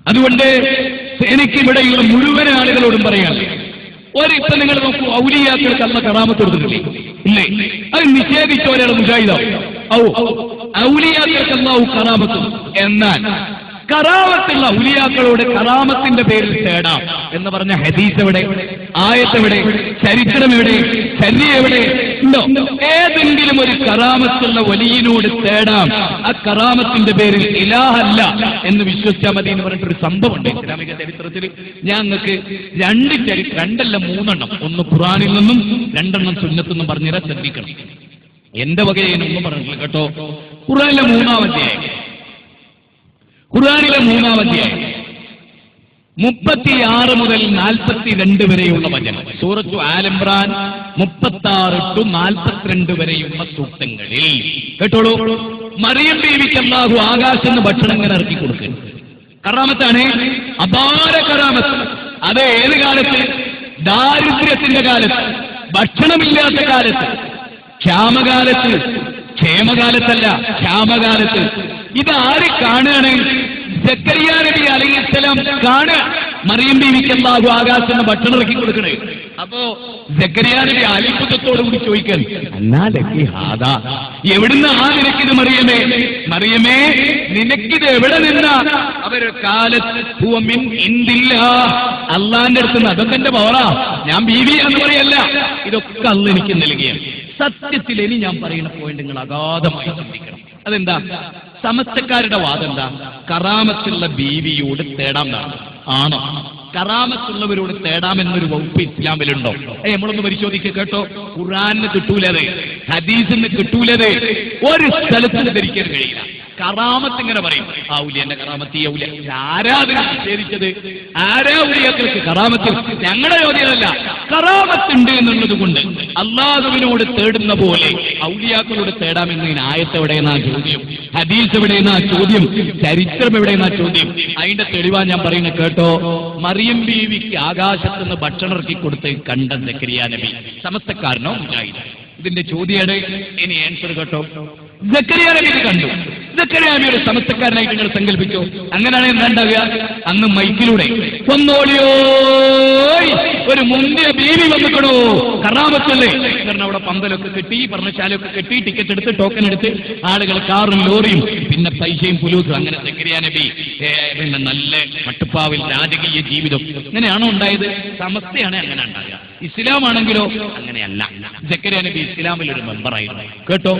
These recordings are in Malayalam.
അതുകൊണ്ട് എനിക്കിവിടെയുള്ള മുഴുവൻ ആളുകളോടും പറയാം, ഒരിപ്പം നിങ്ങൾ നോക്കൂ, ഔലിയാക്കൾക്ക് അല്ല കറാമത്ത് കൊടുത്തിട്ടില്ലേ? ഇല്ലേ? അത് നിഷേധിച്ച ഒരാൾ മുജാഹിദാവും. ഔലിയാക്കൾക്ക് അല്ലാഹു കറാമത്ത്. എന്നാൽ കറാമത്തുള്ള ഔലിയാക്കളോട് കറാമത്തിന്റെ പേരിൽ തേടാം എന്ന് പറഞ്ഞ ഹദീസ് എവിടെ? ആയത്തെവിടെ? ചരിത്രം എവിടെ? ചര്യ എവിടെ? ഉണ്ടോ? ഏതെങ്കിലും ഒരു കറാമത്തുള്ള വലിയനോട് തേടാം, ആ കറാമത്തിന്റെ പേരിൽ ഇലാഹല്ല എന്ന് വിശ്വസിച്ചാൽ മതി എന്ന് പറഞ്ഞിട്ടൊരു സംഭവമുണ്ട് ഇസ്ലാമിക ചരിത്രത്തിൽ. ഞാൻ നിങ്ങൾക്ക് രണ്ടല്ല മൂന്നെണ്ണം, ഒന്ന് ഖുർആനിൽ നിന്നും രണ്ടെണ്ണം സുന്നത്തിൽ നിന്നും പറഞ്ഞുതരാൻ ശ്രദ്ധിക്കണം. എന്റെ വകയൊന്നും പറഞ്ഞില്ല കേട്ടോ. ഖുർആനിലെ 3-ാം അധ്യായം 36 മുതൽ 42 വരെയുള്ള വചനം. സൂറത്തു ആൽ ഇംറാൻ 36 to 42 വരെയുള്ള സൂക്തങ്ങളിൽ കേട്ടോളൂ. മറിയം ബീവിക്ക് അല്ലാഹു ആകാശത്ത് നിന്ന് ഭക്ഷണം ഇങ്ങനെ ഇറക്കി കൊടുക്കുക. കറാമത്താണ്, അപാര കറാമത്ത്. അത് ഏത് കാലത്ത്? ദാരിദ്ര്യത്തിന്റെ കാലത്ത്, ഭക്ഷണമില്ലാത്ത കാലത്ത്, ക്ഷാമകാലത്ത്. ക്ഷേമകാലത്തല്ല, ക്ഷാമകാലത്ത്. ഇതാര് കാണുകയാണ്? സക്കറിയ നബി അലൈഹിസ്സലാം കാണുക. മറിയം ബീവിക്ക് അല്ലാഹു ആകാശത്ത് നിന്ന് ഭക്ഷണം ഇറക്കി കൊടുക്കണേ. അപ്പോ സക്കറിയ നബി അത്ഭുതത്തോടു കൂടി ചോദിക്കാൻ, എവിടുന്ന് ആ നിനക്കിത് മറിയമേ? മറിയമേ, നിനക്കിത് എവിടെ നിന്നാ? അവര് കാലത്ത് അള്ളാന്റെ അടുത്ത് നിന്ന്. അതൊക്കെ എന്റെ പവറാ, ഞാൻ ബീവി എന്ന് പറയല്ല, ഇതൊക്കെ അള്ള എനിക്ക് നൽകിയാണ്. സത്യത്തിൽ ഇനി ഞാൻ പറയുന്ന പോയിന്റ് നിങ്ങൾ അഗാധമായി ചിന്തിക്കണം. അതെന്താ? സമസ്തക്കാരുടെ വാദം എന്താ? കറാമത്തുള്ള ബീവിയോട് തേടാം. ആണോ? കറാമത്തുള്ളവരോട് തേടാമെന്നൊരു വകുപ്പ് ഇസ്ലാമിലുണ്ടോ? നമ്മളൊന്ന് പരിശോധിക്കുക കേട്ടോ. ഖുർആനിന് കിട്ടൂലത്, ഹദീസിന് കിട്ടൂലത്, ഒരു സ്ഥലത്തിന് ധരിക്കാൻ കഴിയില്ല. കറാമത്ത് ഇങ്ങനെ പറയും, ഔലിയന്റെ കറാമത്ത്. ഈ ഔലിയ ആരാ അതിനെ നിഷേധിച്ചത്? ആരാ ഔലിയാക്കൾക്ക് കറാമത്ത്? ഞങ്ങളുടെ ചോദ്യമല്ല, കറാമത്തുണ്ട് എന്നുള്ളത് കൊണ്ട് അല്ലാഹുവിനോട് തേടുന്ന പോലെ ഔലിയാക്കളോട് തേടാമെന്നതിന് ആയത്ത് എവിടെയെന്നാ ചോദ്യം, ഹദീസ് എവിടെയെന്നാ ചോദ്യം, ചരിത്രം എവിടെയെന്നാ ചോദ്യം. അതിന്റെ തെളിവാ ഞാൻ പറയുന്നത് കേട്ടോ. മറിയം ബീവിക്ക് ആകാശത്ത് നിന്ന് ഭക്ഷണം ഇറക്കി കൊടുത്ത് കണ്ട സക്കറിയ നബി സമസ്തക്കാരനോ മുജാഹിദോ? ഇതിന്റെ ചോദ്യമാണ്. ഇനി ആൻസർ കേട്ടോ. സക്കറിയ നബി കണ്ടു. സക്കറിയ നബിയുടെ സമസ്തക്കാരനായിട്ട് നിങ്ങൾ സങ്കല്പിച്ചോ. അങ്ങനെയാണ് എന്താണ്ടാവുക? അന്ന് മൈക്കിലൂടെ കൊന്നോളിയോ ഒരു മുന്തിയ ബീവി വന്നിക്കണോ, കറാമത്തല്ലേ കാരണം അവിടെ പന്തലൊക്കെ കെട്ടി, പർണശാലയൊക്കെ കെട്ടി, ടിക്കറ്റ് എടുത്ത്, ടോക്കൺ എടുത്ത് ആളുകൾ കാറും ലോറിയും പിന്നെ പൈസയും പുലൂസും. അങ്ങനെ സക്കറിയ നബി പിന്നെ നല്ല മട്ടുപ്പാവിൽ രാജകീയ ജീവിതം. അങ്ങനെയാണോ ഉണ്ടായത്? സമസ്തയാണ് അങ്ങനെ ഉണ്ടാകുക. ഇസ്ലാമാണെങ്കിലോ അങ്ങനെയല്ല. സക്കറിയ നബി ഇസ്ലാമിൽ ഒരു മെമ്പറായിരുന്നു കേട്ടോ.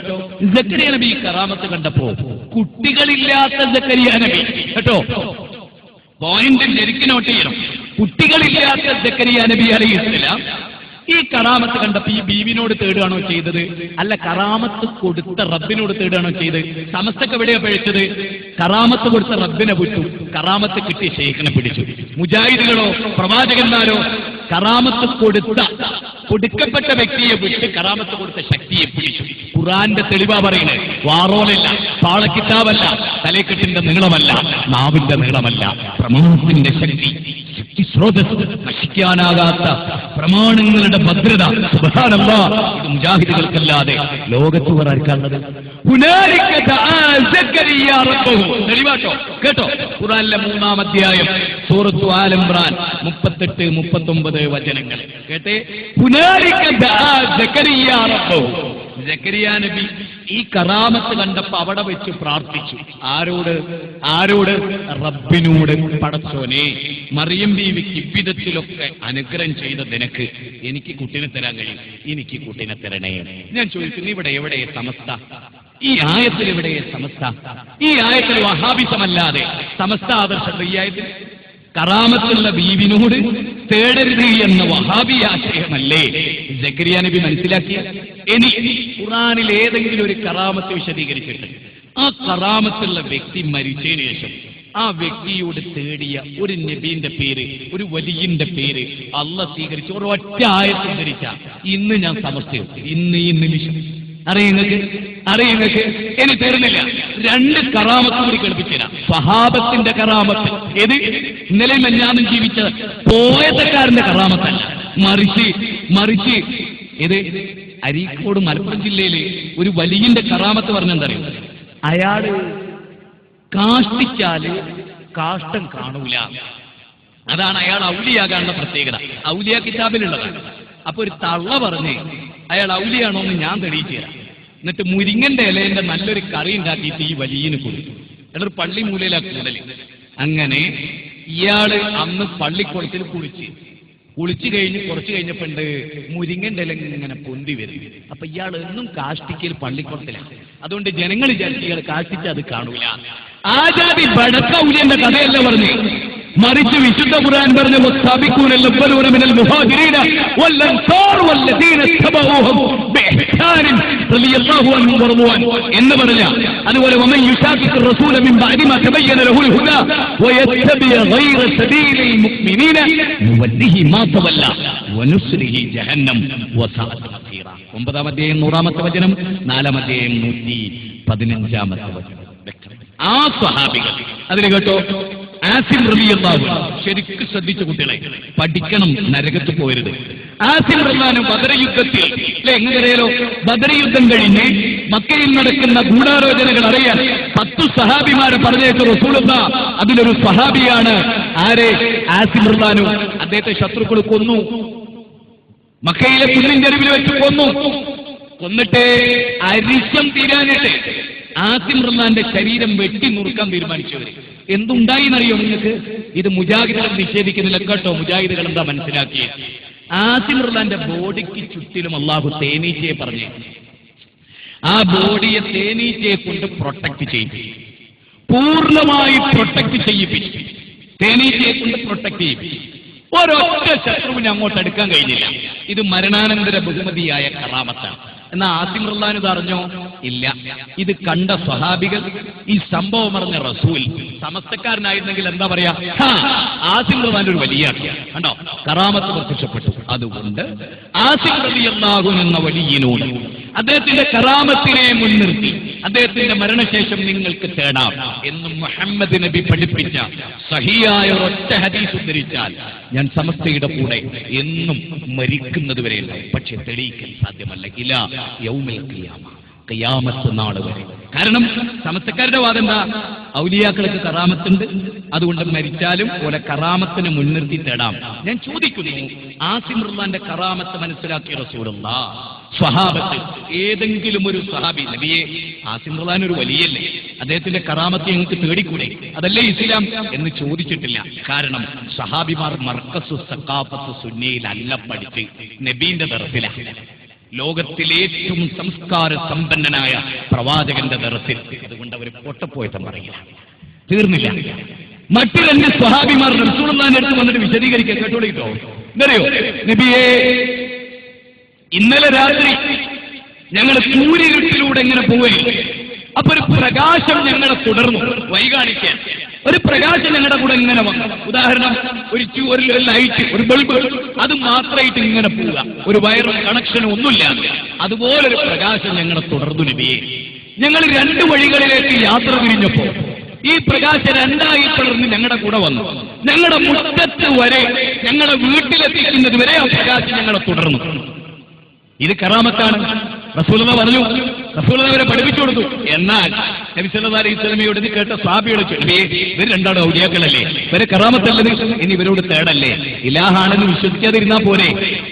സക്കറിയ നബി കറാമത്ത് കണ്ടപ്പോ കുട്ടികളില്ലാത്ത സക്കറിയ നബി കേട്ടോ, പോയിന്റ് ശരിക്കും നോട്ട് ചെയ്യണം. കുട്ടികളില്ലാത്ത സക്കറിയ നബി അലൈഹിസ്സലാം ഈ കറാമത്ത് കണ്ടപ്പോ ഈ ബീവിനോട് തേടുകയാണോ ചെയ്തത്? അല്ല, കറാമത്ത് കൊടുത്ത റബ്ബിനോട് തേടുകയാണോ ചെയ്തത്? സമസ്തക്ക് എവിടെയാ പഴിച്ചത്? കറാമത്ത് കൊടുത്ത റബ്ബിനെ വിട്ടു, കറാമത്ത് കിട്ടിയ ശൈഖിനെ പിടിച്ചു. മുജാഹിദുകളോ പ്രവാചകന്മാരോ കറാമത്ത് കൊടുക്കപ്പെട്ട വ്യക്തിയെ വിട്ട് കറാമത്ത് കൊടുത്ത ശക്തിയെ പിടിച്ചു. ഖുർആന്റെ തെളിവാ പറയുന്നത്. വാറോലല്ല, പാളക്കിതാബല്ല, തലേക്കെട്ടിന്റെ നീളമല്ല, നാവിന്റെ നീളമല്ല, പ്രമാണത്തിന്റെ ശക്തി, സ്രോതസ്, നശിക്കാനാകാത്ത പ്രമാണങ്ങളുടെ ഭദ്രത. സുബ്ഹാനല്ലാഹ്, ഇത് മുജാഹിദുകൾക്കല്ലാതെ ലോകത്ത് വേറെ ആർക്കാണുള്ളത്? തെളിവാട്ടോ കേട്ടോ. ഖുർആനിലെ 3-ാം അധ്യായം സൂറത്തു ആൽ ഇംറാൻ 38-39 വചനങ്ങൾ കേട്ടെ. സക്കറിയ നബി ഈ കറാമത്ത് കണ്ടപ്പോ അവിടെ വെച്ച് പ്രാർത്ഥിച്ചു. ആരോട്? റബ്ബിനോട്. പടച്ചോനെ, മറിയം ബീവിക്ക് ഇவ்விதത്തിലൊക്കെ അനുഗ്രഹം ചെയ്ത നിനക്ക് എനിക്ക് കുട്ടിനെ തരാൻ കഴിയും, എനിക്ക് കുട്ടിനെ തരണേ. ഞാൻ ചോദിക്കുന്നു, ഇവിടെ എവിടെ സമസ്ത? ഈ ആയത്തിൽ എവിടെ സമസ്ത? ഈ ആയത്തിൽ വഹാബിസമല്ലാതെ സമസ്ത ആദർശം ഈ ആയത്തിൽ കറാമത്തുള്ള ബീവിനോട് തേടരുത് എന്ന വഹാബി ആശയമല്ലേ സക്കറിയ നബി മനസ്സിലാക്കിയ? ഇനി ഖുർആനിൽ ഏതെങ്കിലും ഒരു കറാമത്ത് വിശദീകരിച്ചിട്ട് ആ കറാമത്തുള്ള വ്യക്തി മരിച്ചതിന് ശേഷം ആ വ്യക്തിയോട് തേടിയ ഒരു നബീന്റെ പേര്, ഒരു വലിയന്റെ പേര് അള്ളാഹ് സ്വീകരിച്ച് ഒരൊറ്റ ആയത്ത് ധരിച്ച ഇന്ന് ഞാൻ സമസ്തയും ഇന്ന് ഈ നിമിഷം അറിയുന്നത് ഇനി തരുന്നില്ല. 2 കറാമത്ത് കൂടി കേൾപ്പിച്ചുതരാം. സ്വഹാബത്തിന്റെ കറാമത്ത്. ഏത്? ഇന്നലെ മെഞ്ഞാന്നും ജീവിച്ച പോയതക്കാരന്റെ കറാമത്തല്ല, മറിച്ച് ഏത്? അരീക്കോട് മലപ്പുറം ജില്ലയില് ഒരു വലിയന്റെ കറാമത്ത് പറഞ്ഞെന്തറിയും? അയാള് കാഷ്ടം കാണൂല. അതാണ് അയാൾ ഔലിയാകാനുള്ള പ്രത്യേകത. ഔലിയ കിതാബിലുള്ളതാണ്. അപ്പൊ ഒരു തള്ള പറഞ്ഞ് അയാൾ ഔലിയാണോ എന്ന് ഞാൻ തെളിയിച്ചു തരാം. എന്നിട്ട് മുരിങ്ങന്റെ ഇലേന്റെ നല്ലൊരു കറി ഉണ്ടാക്കിയിട്ട് ഈ വലിയന് കൊടുത്തു. എന്നിട്ട് പള്ളി മൂലയിലാ കൂടല്. അങ്ങനെ ഇയാള് അന്ന് പള്ളിക്കുളത്തിൽ കുളിച്ചു കഴിഞ്ഞ് കുറച്ച് കഴിഞ്ഞപ്പോണ്ട് മുരിങ്ങന്റെ ഇല ഇങ്ങനെ പൊന്തി വരും. അപ്പൊ ഇയാൾ എന്നും കാഷ്ടിക്കൽ പള്ളിക്കുളത്തിലാണ്. അതുകൊണ്ട് ജനങ്ങൾ വിചാരിച്ച് ഇയാൾ കാഷ്ടിച്ച് അത് കാണൂല. ആജാതി ബടക്ക ഔലിയന്റെ കഥയല്ല പറഞ്ഞു, മറിച്ച് വിശുദ്ധ ഖുർആൻ പറഞ്ഞു എന്ന് പറഞ്ഞ. അതുപോലെ ഒമ്പതാം അധ്യായം 100-ാമത്തെ വചനം, 4-ാം അധ്യായം 115-ാമത്തെ വചനം. ആ സ്വഹാബികൾ അതിന് കേട്ടോ. ആസിം റളിയല്ലാഹു ശരിക്കും ശ്രദ്ധിച്ച കുട്ടികളെ പഠിക്കണം, നരകത്ത് പോരുത്. ആസിം റളിയല്ലാഹു ബദർ യുദ്ധത്തിൽ എങ്ങനെയോ ബദർ യുദ്ധം കഴിഞ്ഞ് മക്കയിൽ നടക്കുന്ന ഗൂഢാലോചനകൾ അറിയാൻ 10 സഹാബിമാരെ പറഞ്ഞേച്ച റസൂലുള്ളാഹ് അതിലൊരു സഹാബിയാണ് ആരെ? ആസിം റളിയല്ലാഹു. അദ്ദേഹത്തെ ശത്രുക്കൾ കൊന്നു, മക്കയിലെ കുന്നിൻചെരുവിൽ വെച്ച് കൊന്നിട്ട് അരിശം തീരാനിട്ട് ആസിം റളിയല്ലാഹുവിന്റെ ശരീരം വെട്ടി നുറുക്കാൻ തീരുമാനിച്ചവര്. എന്തുണ്ടായിന്നറിയോ നിങ്ങൾക്ക്? ഇത് മുജാഹിദുകൾ നിഷേധിക്കുന്നില്ല കേട്ടോ. മുജാഹിദുകൾ എന്താ മനസ്സിലാക്കിയത്? ആസിം റളിയല്ലാഹുവിന്റെ ബോഡിക്ക് ചുറ്റിലും അള്ളാഹു തേനീച്ചയെ പറഞ്ഞു. ആ ബോഡിയെ തേനീച്ചയെ കൊണ്ട് പ്രൊട്ടക്ട് ചെയ്യിപ്പിച്ചു, പൂർണ്ണമായി പ്രൊട്ടക്ട് ചെയ്യിപ്പിച്ചു. തേനീച്ചയെ കൊണ്ട് പ്രൊട്ടക്ട് ചെയ്യിപ്പിച്ചു. ഒരൊറ്റ ശത്രുവിനെ അങ്ങോട്ട് എടുക്കാൻ കഴിഞ്ഞില്ല. ഇത് മരണാനന്തര ബഹുമതിയായ കറാമത്താണ്. എന്നാ ആസിം റളിയല്ലാഹു ഇത് അറിഞ്ഞോ? ഇല്ല. ഇത് കണ്ട സ്വഹാബികൾ, ഈ സംഭവം അറിഞ്ഞ റസൂൽ സമസ്തക്കാരനായിരുന്നെങ്കിൽ എന്താ പറയാ? ആസിം റളിയല്ലാഹു ഒരു വലിയ കണ്ടോ, കറാമത്ത് പ്രത്യക്ഷപ്പെട്ടു. അതുകൊണ്ട് ആസിം റളിയല്ലാഹു എന്ന വലിയനോട് അദ്ദേഹത്തിന്റെ കറാമത്തിനെ മുൻനിർത്തി അദ്ദേഹത്തിന്റെ മരണശേഷം നിങ്ങൾക്ക് തേടാം എന്നും മുഹമ്മദ് നബി പഠിപ്പിച്ച സഹിയായ ഒറ്റ ഹദീസ് ഉദ്ധരിച്ചാൽ ഞാൻ സമസ്തയുടെ കൂടെ എന്നും മരിക്കുന്നതുവരെയല്ല. പക്ഷെ തെളിയിക്കാൻ സാധ്യമല്ല. ഇലാ യൗമിൽ ഖിയാമ, ഖിയാമത്ത് നാൾ വരെ. കാരണം സമസ്തക്കാരുടെ വാദം എന്താ? ഔലിയാക്കൾക്ക് കറാമത്തുണ്ട്, അതുകൊണ്ട് മരിച്ചാലും ഓലെ കറാമത്തിനെ മുൻനിർത്തി തേടാം. ഞാൻ ചോദിക്കുന്നു, ആസിം റളിയല്ലാഹുവിന്റെ കറാമത്ത് മനസ്സിലാക്കിയ റസൂലുള്ളാഹ് സ്വഹാബത്ത് ഏതെങ്കിലും ഒരു സ്വഹാബി നബിയെ ആസിം റളിയല്ലാഹു ഒരു വലിയല്ലേ, അദ്ദേഹത്തിന്റെ കറാമത്ത് ഞങ്ങൾക്ക് തേടിക്കൂടെ, അതല്ലേ ഇസ്ലാം എന്ന് ചോദിച്ചിട്ടില്ല. കാരണം സ്വഹാബിമാർ മർക്കസു സഖാഫത്ത് സുന്നയിലല്ല പഠിച്ച് നബീന്റെ ദർസിലാണ്. ലോകത്തിലെ ഏറ്റവും സംസ്കാര സമ്പന്നനായ പ്രവാചകന്റെ ദർസിൽ. അതുകൊണ്ട് അവർ പൊട്ടപ്പോയത്തം പറയില്ല. തീർന്നില്ല. മറ്റു 2 സ്വഹാബിമാർ റസൂലുള്ളാഹിന്റെ അടുത്ത് വന്നിട്ട് വിശദീകരിക്കാൻ കേട്ടോളിട്ടോ. എന്തറിയോ? നബിയെ, ഇന്നലെ രാത്രി ഞങ്ങൾ സൂര്യരുട്ടിലൂടെ എങ്ങനെ പോവുകയും അപ്പൊ ഒരു പ്രകാശം ഞങ്ങളെ തുടർന്നു. വൈകാണിക്കാൻ ഒരു പ്രകാശം ഞങ്ങളുടെ കൂടെ ഇങ്ങനെ വന്നു. ഉദാഹരണം, ഒരു ലൈറ്റ്, ഒരു ബൾബ്, അത് മാത്രമായിട്ട് ഇങ്ങനെ പോവുക, ഒരു വയറും കണക്ഷനും ഒന്നുമില്ല. അതുപോലൊരു പ്രകാശം ഞങ്ങളെ തുടർന്നു നബിയെ. ഞങ്ങൾ 2 വഴികളിലേക്ക് യാത്ര തിരിഞ്ഞപ്പോ ഈ പ്രകാശം 2ആയി തുടർന്ന് ഞങ്ങളുടെ കൂടെ വന്നു. ഞങ്ങളുടെ മുറ്റത്ത് വരെ, ഞങ്ങളുടെ വീട്ടിലെത്തിക്കുന്നത് വരെ ആ പ്രകാശം ഞങ്ങളെ തുടർന്നു. ഇത് കറാമത്താണ്. റസൂലുള്ളാഹി പറഞ്ഞു, റസൂലുള്ളാഹി അവരെ പഠിപ്പിച്ചു കൊടുത്തു. എന്നാൽ നബി സല്ലല്ലാഹു അലൈഹി വസല്ലമയോട് ഇത് കേട്ട സ്വഹാബിയോട് ചോദിച്ചു, ഇവർ 2 ഔലിയാക്കളല്ലേ, ഇവരെ കറാമത്തല്ലത്, ഇനി ഇവരോട് തേടല്ലേ, ഇലാഹാണെന്ന് വിശ്വസിക്കാതിരുന്നാ പോരെ?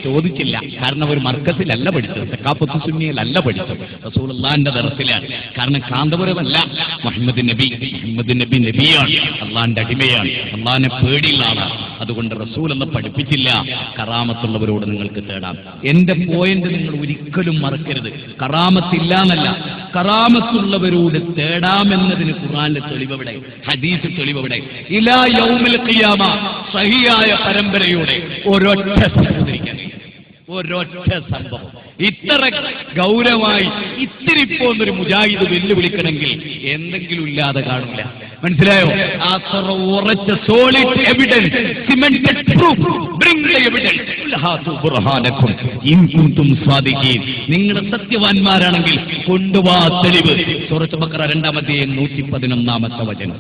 ചോദിച്ചില്ല. കാരണം അവർ മർക്കസിലല്ല പഠിച്ചത്, സഖാഫത്ത് സുന്നിയിലല്ല പഠിച്ചത്, റസൂലുള്ളാഹിന്റെ ദർസിലാണ്. കാരണം കാന്തപുരമല്ല. മുഹമ്മദ് നബി നബിയാണ്, അള്ളാഹിന്റെ അടിമയാണ്, അള്ളാഹിനെ പേടിയുള്ള ആളാണ്. അതുകൊണ്ട് റസൂൽ എന്ന് പഠിപ്പിച്ചില്ല കറാമത്തുള്ളവരോട് നിങ്ങൾക്ക് തേടാം. എന്റെ പോയിന്റ് നിങ്ങൾ ഒരിക്കലും മറക്കരുത്. കറാമത്തില്ല എന്നല്ല, കറാമത്തുള്ളവരോട് തേടാമെന്നതിന് ഖുർആനിലെ തെളിവെവിടെ? ഹദീസ് തെളിവെവിടെ? ഇലാ യൗമിൽ ഖിയാമ സഹിയായ പരമ്പരയോടെ ഒരൊറ്റ സംഭവം ഇത്ര ഗൗരവമായി ഇത്തിരി പോന്നൊരു മുജാഹിദ് വെല്ലുവിളിക്കണമെങ്കിൽ എന്തെങ്കിലും ഇല്ലാതെ കാണില്ല. മനസ്സിലായോ? അത്ര ഉറച്ച solid evidence, cemented proof, bring the evidence ഹാതു ബുർഹാനകും ഇൻ കുൻതും സാദിഖീൻ. നിങ്ങൾ സത്യവാന്മാരാണെങ്കിൽ കൊണ്ടുവാ തെളിവ്. സൂറത്തുൽ ബഖറ 2-ാം അധ്യായം 111-ാമത്തെ വചനം.